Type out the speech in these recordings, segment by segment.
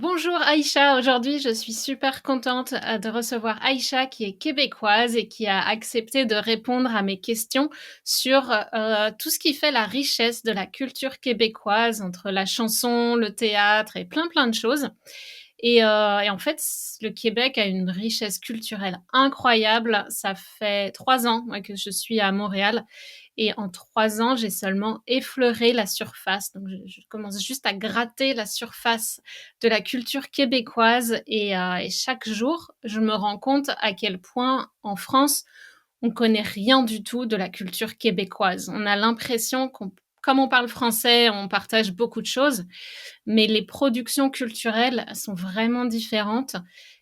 Bonjour Aïcha, aujourd'hui je suis super contente de recevoir Aïcha qui est québécoise et qui a accepté de répondre à mes questions sur tout ce qui fait la richesse de la culture québécoise entre la chanson, le théâtre et plein de choses. Et en fait, le Québec a une richesse culturelle incroyable. Ça fait 3 ans moi, que je suis à Montréal et en 3 ans, j'ai seulement effleuré la surface. Donc, je commence juste à gratter la surface de la culture québécoise et chaque jour, je me rends compte à quel point en France, on connaît rien du tout de la culture québécoise. On a l'impression comme on parle français, on partage beaucoup de choses, mais les productions culturelles sont vraiment différentes.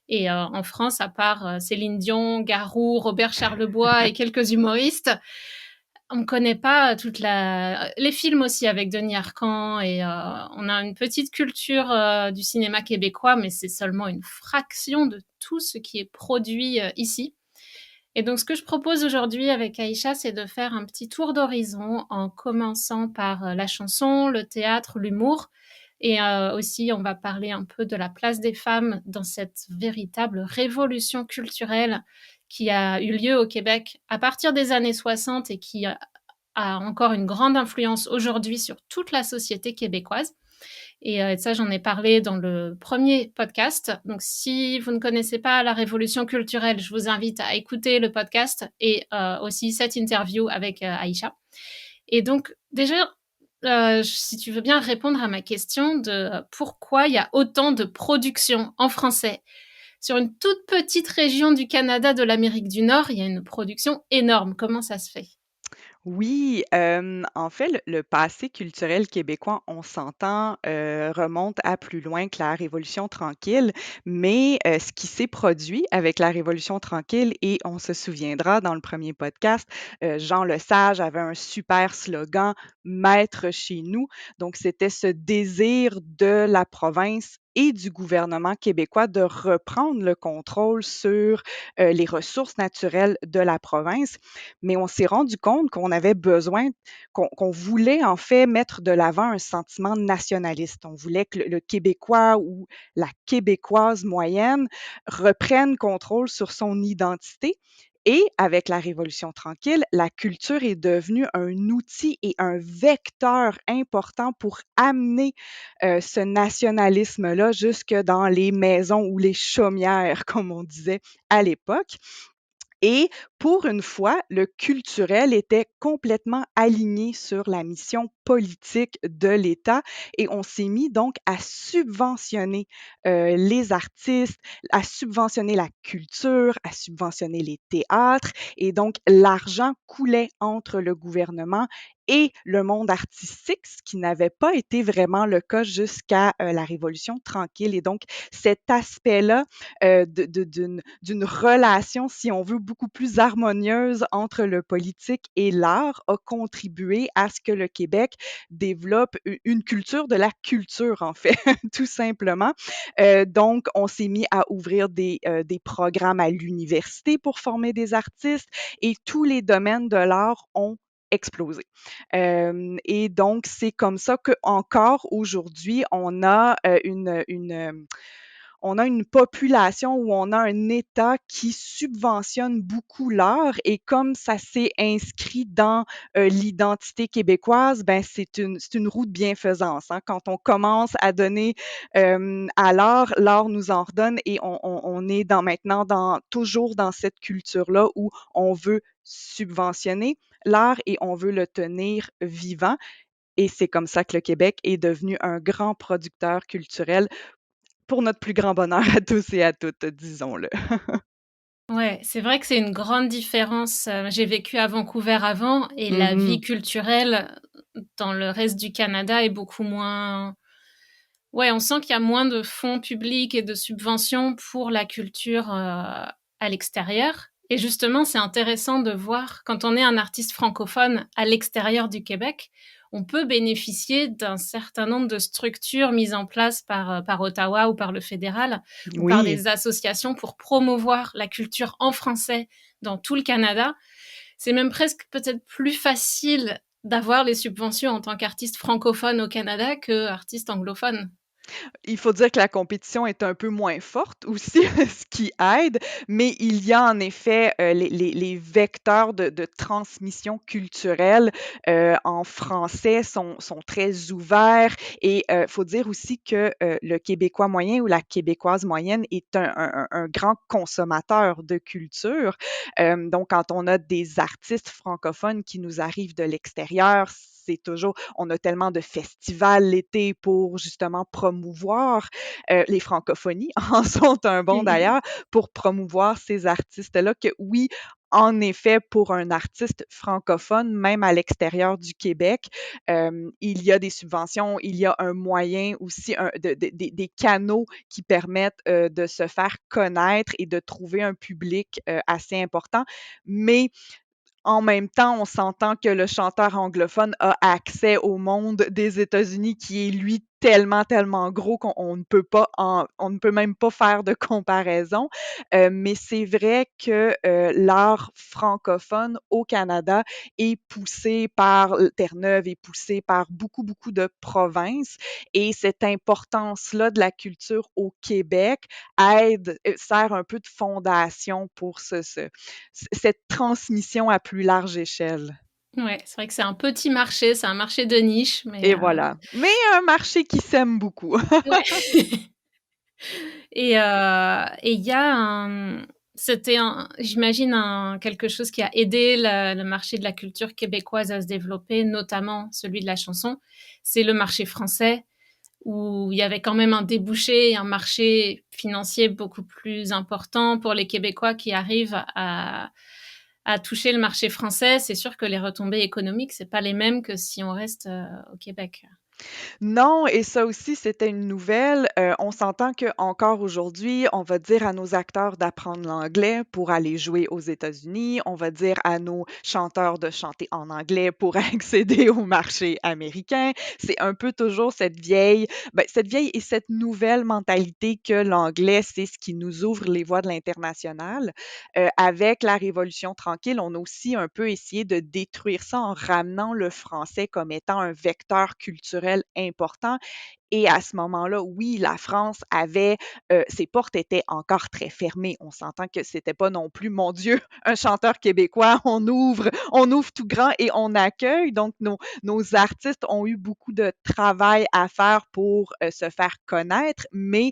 Et en France, à part Céline Dion, Garou, Robert Charlebois et quelques humoristes, on ne connaît pas les films aussi avec Denis Arcand et on a une petite culture du cinéma québécois, mais c'est seulement une fraction de tout ce qui est produit ici. Et donc, ce que je propose aujourd'hui avec Aïcha, c'est de faire un petit tour d'horizon en commençant par la chanson, le théâtre, l'humour. Et aussi, on va parler un peu de la place des femmes dans cette véritable révolution culturelle qui a eu lieu au Québec à partir des années 60 et qui a encore une grande influence aujourd'hui sur toute la société québécoise. Et ça, j'en ai parlé dans le premier podcast. Donc, si vous ne connaissez pas la révolution culturelle, je vous invite à écouter le podcast et aussi cette interview avec Aïcha. Et donc, déjà, si tu veux bien répondre à ma question de pourquoi il y a autant de production en français. Sur une toute petite région du Canada, de l'Amérique du Nord, il y a une production énorme. Comment ça se fait? Oui, en fait, le passé culturel québécois, on s'entend, remonte à plus loin que la Révolution tranquille, mais ce qui s'est produit avec la Révolution tranquille et on se souviendra dans le premier podcast, Jean Lesage avait un super slogan: «Maître chez nous». Donc c'était ce désir de la province et du gouvernement québécois de reprendre le contrôle sur, les ressources naturelles de la province. Mais on s'est rendu compte qu'on avait besoin, qu'on voulait en fait mettre de l'avant un sentiment nationaliste. On voulait que le Québécois ou la Québécoise moyenne reprenne contrôle sur son identité. Et avec la Révolution tranquille, la culture est devenue un outil et un vecteur important pour amener ce nationalisme-là jusque dans les maisons ou les chaumières, comme on disait à l'époque. Et pour une fois, le culturel était complètement aligné sur la mission politique de l'État et on s'est mis donc à subventionner les artistes, à subventionner la culture, à subventionner les théâtres et donc l'argent coulait entre le gouvernement et le monde artistique, ce qui n'avait pas été vraiment le cas jusqu'à la Révolution tranquille. Et donc cet aspect-là d'une relation, si on veut, beaucoup plus harmonieuse entre le politique et l'art a contribué à ce que le Québec développe une culture de la culture, en fait, tout simplement. Donc, on s'est mis à ouvrir des programmes à l'université pour former des artistes et tous les domaines de l'art ont explosé. Et donc, c'est comme ça qu'encore aujourd'hui, on a une population où on a un État qui subventionne beaucoup l'art et comme ça s'est inscrit dans l'identité québécoise, ben c'est une roue de bienfaisance. Hein. Quand on commence à donner à l'art, l'art nous en redonne et on est maintenant toujours dans cette culture-là où on veut subventionner l'art et on veut le tenir vivant. Et c'est comme ça que le Québec est devenu un grand producteur culturel pour notre plus grand bonheur à tous et à toutes, disons-le. Ouais, c'est vrai que c'est une grande différence. J'ai vécu à Vancouver avant et la vie Mhm. culturelle dans le reste du Canada est beaucoup moins. Ouais, on sent qu'il y a moins de fonds publics et de subventions pour la culture à l'extérieur. Et justement, c'est intéressant de voir quand on est un artiste francophone à l'extérieur du Québec, on peut bénéficier d'un certain nombre de structures mises en place par Ottawa ou par le fédéral ou par Oui, des associations pour promouvoir la culture en français dans tout le Canada. C'est même presque peut-être plus facile d'avoir les subventions en tant qu'artiste francophone au Canada que artiste anglophone. Il faut dire que la compétition est un peu moins forte aussi, ce qui aide, mais il y a en effet les vecteurs de transmission culturelle en français sont très ouverts et il faut dire aussi que le Québécois moyen ou la Québécoise moyenne est un grand consommateur de culture. Donc, quand on a des artistes francophones qui nous arrivent de l'extérieur, c'est toujours, on a tellement de festivals l'été pour justement promouvoir les francophonies, en sont un bon Mmh. d'ailleurs, pour promouvoir ces artistes-là que oui, en effet, pour un artiste francophone, même à l'extérieur du Québec, il y a des subventions, il y a un moyen aussi, des canaux qui permettent de se faire connaître et de trouver un public assez important. Mais en même temps, on s'entend que le chanteur anglophone a accès au monde des États-Unis qui est, lui, tellement, tellement gros qu'on ne peut pas on ne peut même pas faire de comparaison. Mais c'est vrai que l'art francophone au Canada est poussé par Terre-Neuve, est poussé par beaucoup, beaucoup de provinces. Et cette importance-là de la culture au Québec sert un peu de fondation pour cette transmission à plus large échelle. Ouais, c'est vrai que c'est un petit marché, c'est un marché de niche, mais Et voilà. Mais un marché qui s'aime beaucoup. ouais. Et il y a un c'était un j'imagine un quelque chose qui a aidé le marché de la culture québécoise à se développer, notamment celui de la chanson. C'est le marché français où il y avait quand même un débouché et un marché financier beaucoup plus important pour les Québécois qui arrivent à toucher le marché français. C'est sûr que les retombées économiques, c'est pas les mêmes que si on reste, au Québec. Non, et ça aussi, c'était une nouvelle. On s'entend qu'encore aujourd'hui, on va dire à nos acteurs d'apprendre l'anglais pour aller jouer aux États-Unis. On va dire à nos chanteurs de chanter en anglais pour accéder au marché américain. C'est un peu toujours cette vieille et cette nouvelle mentalité que l'anglais, c'est ce qui nous ouvre les voies de l'international. Avec la Révolution tranquille, on a aussi un peu essayé de détruire ça en ramenant le français comme étant un vecteur culturel important. Et à ce moment-là, oui, la France avait, ses portes étaient encore très fermées. On s'entend que c'était pas non plus, mon Dieu, un chanteur québécois, on ouvre tout grand et on accueille. Donc nos artistes ont eu beaucoup de travail à faire pour se faire connaître, mais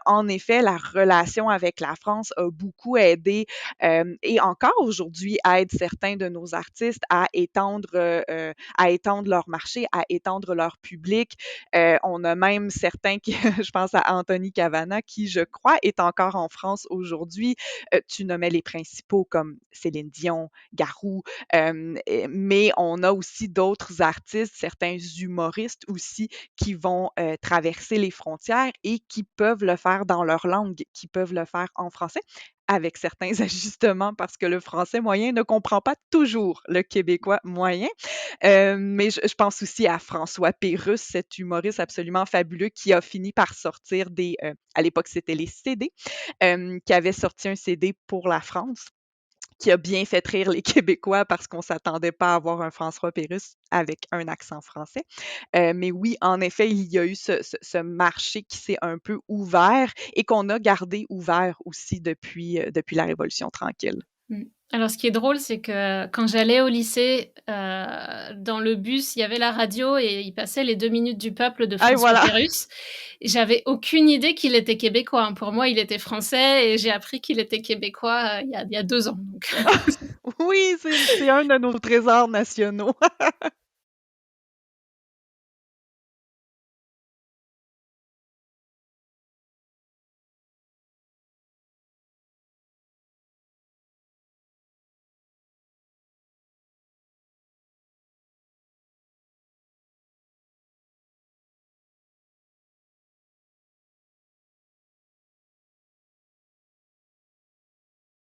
en effet, la relation avec la France a beaucoup aidé et encore aujourd'hui aide certains de nos artistes à étendre leur marché, à étendre leur public. On a même certains qui, je pense à Anthony Cavana, qui, je crois, est encore en France aujourd'hui. Tu nommais les principaux comme Céline Dion, Garou, mais on a aussi d'autres artistes, certains humoristes aussi, qui vont traverser les frontières et qui peuvent le faire dans leur langue, qui peuvent le faire en français avec certains ajustements parce que le français moyen ne comprend pas toujours le québécois moyen. Mais je pense aussi à François Pérusse, cet humoriste absolument fabuleux qui a fini par sortir à l'époque c'était les CD, qui avait sorti un CD pour la France qui a bien fait rire les Québécois parce qu'on s'attendait pas à avoir un François Pérusse avec un accent français. Mais oui, en effet, il y a eu ce marché qui s'est un peu ouvert et qu'on a gardé ouvert aussi depuis la Révolution tranquille. Mmh. Alors ce qui est drôle, c'est que quand j'allais au lycée, dans le bus, il y avait la radio et il passait les 2 minutes du peuple de Ah, et François voilà! Pérusse. J'avais aucune idée qu'il était québécois, hein. Pour moi, il était français et j'ai appris qu'il était québécois, il y a 2 ans, donc Oui, c'est un de nos trésors nationaux.